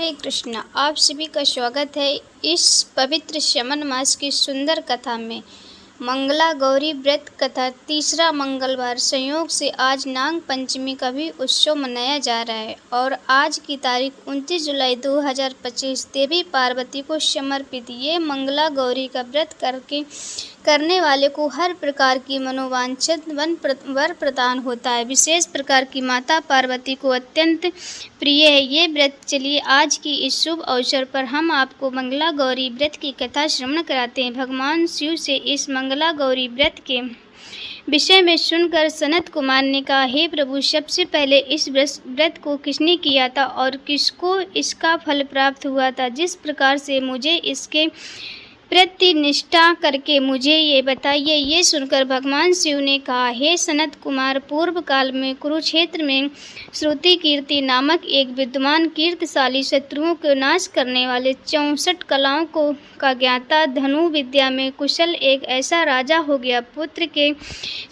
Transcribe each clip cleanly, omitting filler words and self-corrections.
हरे कृष्णा। आप सभी का स्वागत है इस पवित्र श्रावण मास की सुंदर कथा में। मंगला गौरी व्रत कथा तीसरा मंगलवार संयोग से आज नाग पंचमी का भी उत्सव मनाया जा रहा है और आज की तारीख 29 जुलाई 2025 देवी पार्वती को समर्पित ये मंगला गौरी का व्रत करने वाले को हर प्रकार की मनोवांछित वर प्रदान होता है। विशेष प्रकार की माता पार्वती को अत्यंत प्रिय है ये व्रत। चलिए आज की इस शुभ अवसर पर हम आपको मंगला गौरी व्रत की कथा श्रवण कराते हैं। भगवान शिव से इस मंगला गौरी व्रत के विषय में सुनकर सनत कुमार ने कहा, हे प्रभु, सबसे पहले इस व्रत को किसने किया था और किसको इसका फल प्राप्त हुआ था? जिस प्रकार से मुझे इसके प्रति निष्ठा करके मुझे ये बताइए। ये सुनकर भगवान शिव ने कहा, हे सनत कुमार, पूर्व काल में कुरुक्षेत्र में श्रुति कीर्ति नामक एक विद्वान कीर्तिशाली शत्रुओं को नाश करने वाले 64 कलाओं का ज्ञाता धनु विद्या में कुशल एक ऐसा राजा हो गया। पुत्र के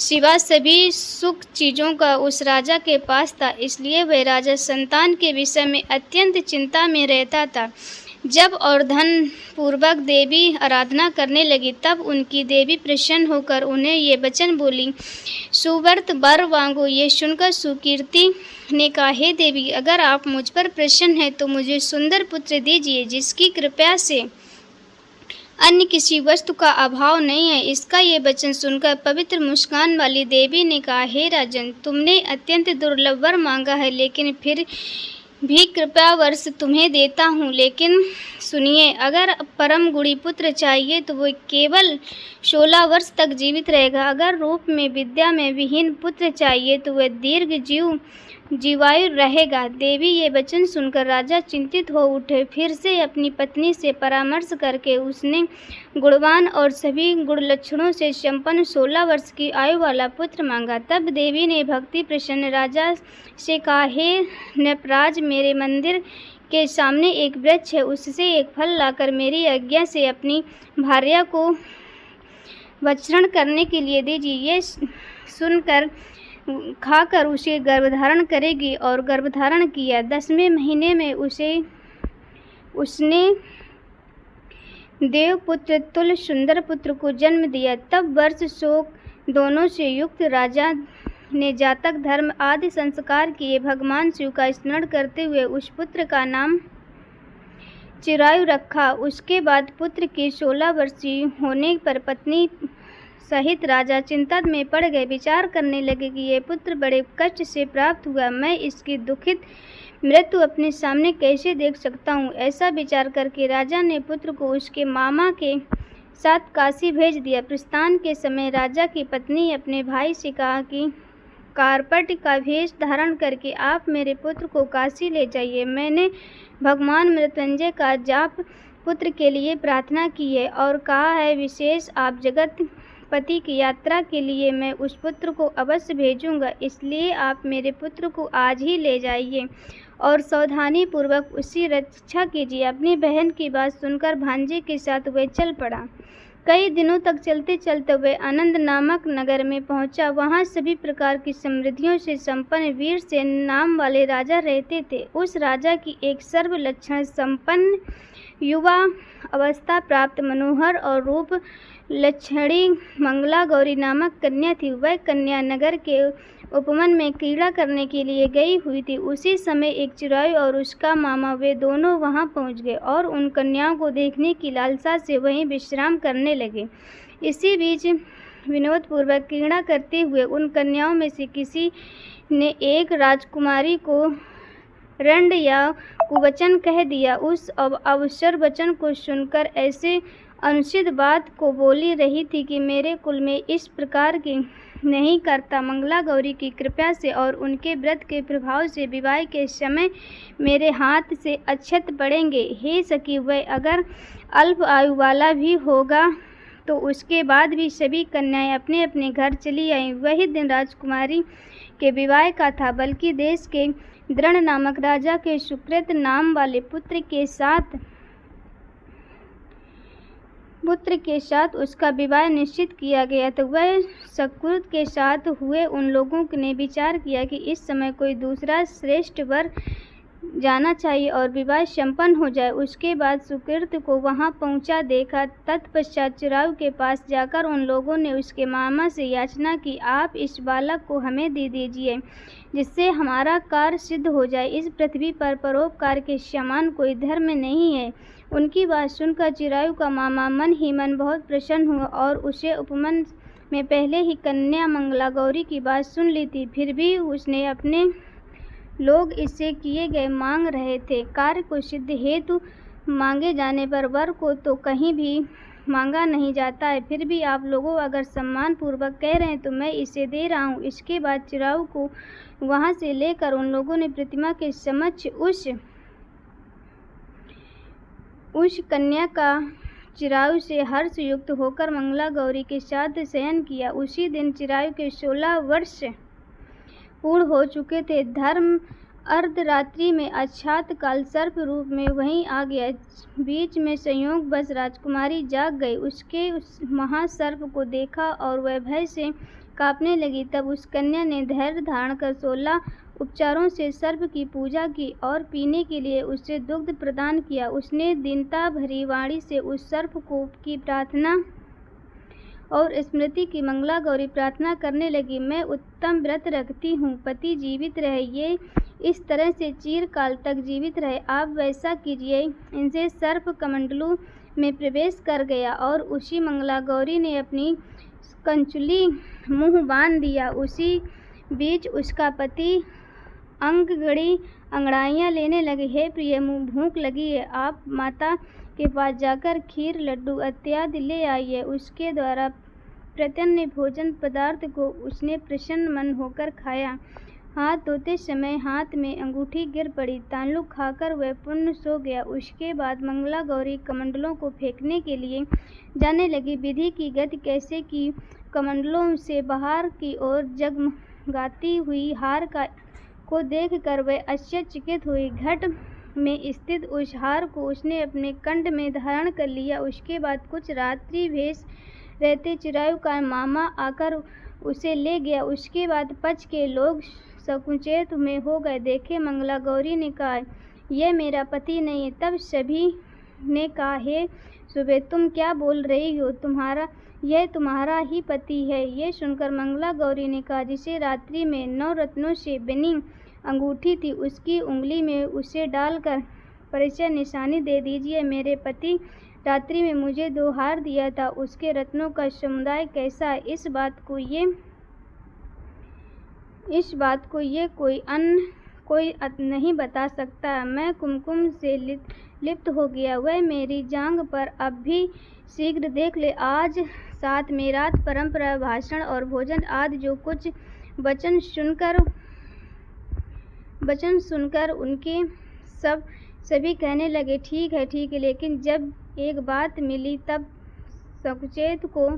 सिवा सभी सुख चीज़ों का उस राजा के पास था, इसलिए वह राजा संतान के विषय में अत्यंत चिंता में रहता था। जब और धन पूर्वक देवी आराधना करने लगी तब उनकी देवी प्रसन्न होकर उन्हें ये वचन बोली, सुव्रत वर मांगो। ये सुनकर सुकीर्ति ने कहा, हे देवी, अगर आप मुझ पर प्रसन्न हैं तो मुझे सुंदर पुत्र दीजिए जिसकी कृपा से अन्य किसी वस्तु का अभाव नहीं है। इसका ये वचन सुनकर पवित्र मुस्कान वाली देवी ने कहा, हे राजन, तुमने अत्यंत दुर्लभ वर मांगा है, लेकिन फिर भी कृपा वर्ष तुम्हें देता हूँ। लेकिन सुनिए, अगर परम गुणी पुत्र चाहिए तो वो केवल 16 वर्ष तक जीवित रहेगा। अगर रूप में विद्या में विहीन पुत्र चाहिए तो वह दीर्घ जीवायु रहेगा। देवी ये वचन सुनकर राजा चिंतित हो उठे। फिर से अपनी पत्नी से परामर्श करके उसने गुणवान और सभी गुण लक्षणों से संपन्न 16 वर्ष की आयु वाला पुत्र मांगा। तब देवी ने भक्ति प्रसन्न राजा से कहा, हे नृपराज, मेरे मंदिर के सामने एक वृक्ष है, उससे एक फल लाकर मेरी आज्ञा से अपनी भार्या को भक्षण करने के लिए दीजिए। ये सुनकर खाकर उसे गर्भधारण करेगी। और गर्भधारण किया। 10वें महीने में उसने देवपुत्र तुल्य सुंदर पुत्र को जन्म दिया। तब वर्ष शोक दोनों से युक्त राजा ने जातक धर्म आदि संस्कार किए। भगवान शिव का स्मरण करते हुए उस पुत्र का नाम चिरायु रखा। उसके बाद पुत्र के 16 वर्षीय होने पर पत्नी सहित राजा चिंता में पड़ गए। विचार करने लगे कि ये पुत्र बड़े कष्ट से प्राप्त हुआ, मैं इसकी दुखित मृत्यु अपने सामने कैसे देख सकता हूँ। ऐसा विचार करके राजा ने पुत्र को उसके मामा के साथ काशी भेज दिया। प्रस्थान के समय राजा की पत्नी अपने भाई से कहा कि कारपट का वेश धारण करके आप मेरे पुत्र को काशी ले जाइए। मैंने भगवान मृत्युंजय का जाप पुत्र के लिए प्रार्थना की है और कहा है, विशेष आप जगत पति की यात्रा के लिए मैं उस पुत्र को अवश्य भेजूंगा, इसलिए आप मेरे पुत्र को आज ही ले जाइए और सावधानी पूर्वक उसकी रक्षा कीजिए। अपनी बहन की बात सुनकर भांजे के साथ वह चल पड़ा। कई दिनों तक चलते चलते वह आनंद नामक नगर में पहुंचा। वहां सभी प्रकार की समृद्धियों से संपन्न वीरसेन नाम वाले राजा रहते थे। उस राजा की एक सर्व लक्षण संपन्न युवा अवस्था प्राप्त मनोहर और रूप लक्षणी मंगला गौरी नामक कन्या थी। वह कन्या नगर के उपवन में क्रीड़ा करने के लिए गई हुई थी। उसी समय एक चिरायु और उसका मामा वे दोनों वहां पहुंच गए और उन कन्याओं को देखने की लालसा से वहीं विश्राम करने लगे। इसी बीच विनोदपूर्वक क्रीड़ा करते हुए उन कन्याओं में से किसी ने एक राजकुमारी को रंड या कुवचन कह दिया। उस अवसर वचन को सुनकर ऐसे अनुचित बात को बोली रही थी कि मेरे कुल में इस प्रकार की नहीं करता। मंगला गौरी की कृपा से और उनके व्रत के प्रभाव से विवाह के समय मेरे हाथ से अक्षत पड़ेंगे। हे सखी, वह अगर अल्प आयु वाला भी होगा तो उसके बाद भी सभी कन्याएं अपने अपने घर चली आईं। वही दिन राजकुमारी के विवाह का था, बल्कि देश के द्रोण नामक राजा के सुकृत नाम वाले पुत्र के साथ उसका विवाह निश्चित किया गया। तो वह सुकृत के साथ हुए उन लोगों ने विचार किया कि इस समय कोई दूसरा श्रेष्ठ वर जाना चाहिए और विवाह संपन्न हो जाए। उसके बाद सुकृत को वहां पहुंचा देखा। तत्पश्चात चिरायु के पास जाकर उन लोगों ने उसके मामा से याचना की, आप इस बालक को हमें दे दीजिए जिससे हमारा कार्य सिद्ध हो जाए। इस पृथ्वी पर परोपकार के समान कोई धर्म नहीं है। उनकी बात सुनकर चिरायु का मामा मन ही मन बहुत प्रसन्न हुआ और उसे उपमन में पहले ही कन्या मंगला गौरी की बात सुन ली थी। फिर भी उसने अपने लोग इससे किए गए मांग रहे थे। कार्य को सिद्ध हेतु मांगे जाने पर वर को तो कहीं भी मांगा नहीं जाता है। फिर भी आप लोगों अगर सम्मान पूर्वक कह रहे हैं तो मैं इसे दे रहा हूँ। इसके बाद चिरायु को वहां से लेकर उन लोगों ने प्रतिमा के समक्ष उस कन्या का चिरायु से हर्ष युक्त होकर मंगला गौरी के साथ शयन किया। उसी दिन चिरायु के 16 वर्ष पूर्ण हो चुके थे। धर्म अर्धरात्रि में अक्षात काल सर्प रूप में वहीं आ गया। बीच में संयोग बस राजकुमारी जाग गई। उसके उस महासर्प को देखा और वह भय से कांपने लगी। तब उस कन्या ने धैर्य धारण कर 16 उपचारों से सर्प की पूजा की और पीने के लिए उसे दुग्ध प्रदान किया। उसने दीनता भरी वाणी से उस सर्प को की प्रार्थना और स्मृति की मंगला गौरी प्रार्थना करने लगी, मैं उत्तम व्रत रखती हूँ, पति जीवित रहे, ये इस तरह से चिरकाल तक जीवित रहे। आप वैसा कीजिए। इनसे सर्प कमंडलू में प्रवेश कर गया और उसी मंगला गौरी ने अपनी कंचुली मुंह बांध दिया। उसी बीच उसका पति अंगड़ी अंगड़ाइयाँ लेने लगे। हे प्रिय, मुँह भूख लगी है, आप माता के पास जाकर खीर लड्डू इत्यादि ले आइए। उसके द्वारा प्रत्यन्न भोजन पदार्थ को उसने प्रसन्न मन होकर खाया। हाथ धोते समय हाथ में अंगूठी गिर पड़ी। ताल्लुक खाकर वह पुण्य सो गया। उसके बाद मंगला गौरी कमंडलों को फेंकने के लिए जाने लगी। विधि की गति कैसे की कमंडलों से बाहर की ओर जगमगाती हुई हार को देखकर वह आश्चर्यचकित हुई। घट में स्थित उस हार को उसने अपने कंठ में धारण कर लिया। उसके बाद कुछ रात्रि भेष रहते चिरायु का मामा आकर उसे ले गया। उसके बाद पक्ष के लोग सकुचेत में हो गए। देखे मंगला गौरी ने कहा, यह मेरा पति नहीं है। तब सभी ने कहा, हे सुबह, तुम क्या बोल रही हो, यह तुम्हारा ही पति है। ये सुनकर मंगला गौरी ने कहा, जिसे रात्रि में 9 रत्नों से बनी अंगूठी थी, उसकी उंगली में उसे डालकर परिचय निशानी दे दीजिए। मेरे पति रात्रि में मुझे 2 हार दिया था, उसके रत्नों का समुदाय कैसा है, इस बात को ये कोई नहीं बता सकता। मैं कुमकुम से लिप्त हो गया, वह मेरी जांघ पर अब भी शीघ्र देख ले। आज साथ में रात परंपरा भाषण और भोजन आदि जो कुछ वचन सुनकर उनके सभी कहने लगे, ठीक है। लेकिन जब एक बात मिली तब सकुचेत को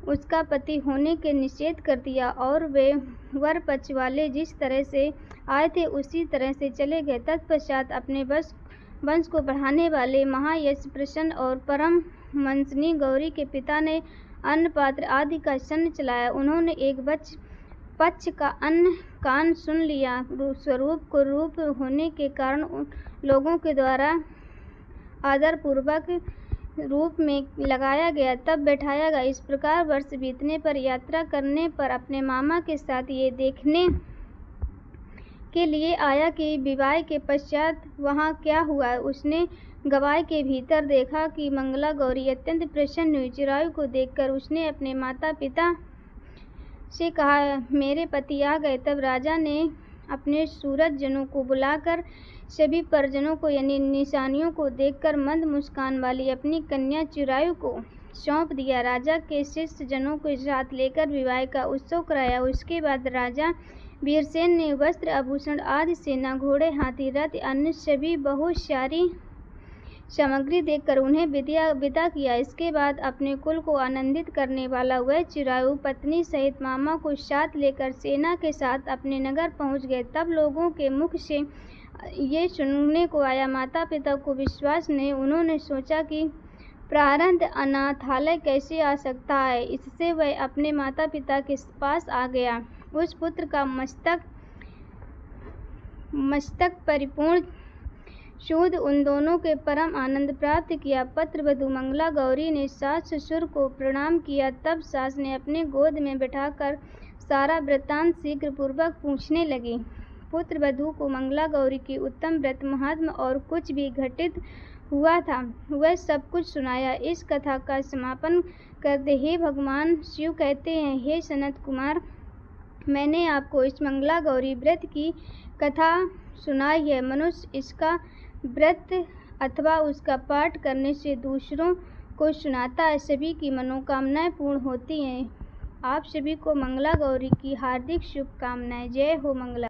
उसका पति होने के निषेध कर दिया और वे वर पक्ष वाले जिस तरह से आए थे उसी तरह से चले गए। तत्पश्चात अपने वंश को बढ़ाने वाले महायश प्रसन्न और परम मंसनी गौरी के पिता ने अन्न पात्र आदि का सन चलाया। उन्होंने एक पक्ष का अन्न कान सुन लिया। स्वरूप को रूप होने के कारण उन लोगों के द्वारा आदरपूर्वक रूप में लगाया गया, तब बैठाया गया। इस प्रकार वर्ष बीतने पर यात्रा करने पर अपने मामा के साथ ये देखने के लिए आया कि विवाह के पश्चात वहाँ क्या हुआ। उसने गवाह के भीतर देखा कि मंगला गौरी अत्यंत प्रसन्न हुई। चिरायु को देखकर उसने अपने माता पिता से कहा, मेरे पति आ गए। तब राजा ने अपने सूरज जनों को बुलाकर सभी परिजनों को यानी निशानियों को देखकर मंद मुस्कान वाली अपनी कन्या चिरायु को सौंप दिया। राजा के शिष्य जनों के साथ लेकर विवाह का उत्सव कराया। उसके बाद राजा वीरसेन ने वस्त्र आभूषण आदि सेना, घोड़े, हाथी, रथ अन्य सभी बहुत सारी सामग्री देकर उन्हें विदा किया। इसके बाद अपने कुल को आनंदित करने वाला वह चिरायु पत्नी सहित मामा को साथ लेकर सेना के साथ अपने नगर पहुंच गए। तब लोगों के मुख से ये सुनने को आया, माता पिता को विश्वास नहीं। उन्होंने सोचा कि प्रारब्ध अनाथालय कैसे आ सकता है। इससे वह अपने माता पिता के पास आ गया। उस पुत्र का मस्तक मस्तक परिपूर्ण शुद्ध उन दोनों के परम आनंद प्राप्त किया। पत्रवधू मंगला गौरी ने सास ससुर को प्रणाम किया। तब सास ने अपने गोद में बैठाकर सारा वृत्तांत शीघ्र पूर्वक पूछने लगी। पुत्रवधू को मंगला गौरी की उत्तम व्रत महात्म और कुछ भी घटित हुआ था वह सब कुछ सुनाया। इस कथा का समापन करते हे भगवान शिव कहते हैं, हे सनत कुमार, मैंने आपको इस मंगला गौरी व्रत की कथा सुनाई है। मनुष्य इसका व्रत अथवा उसका पाठ करने से दूसरों को सुनाता है, सभी की मनोकामनाएं पूर्ण होती हैं। आप सभी को मंगला गौरी की हार्दिक शुभकामनाएं। जय हो मंगला।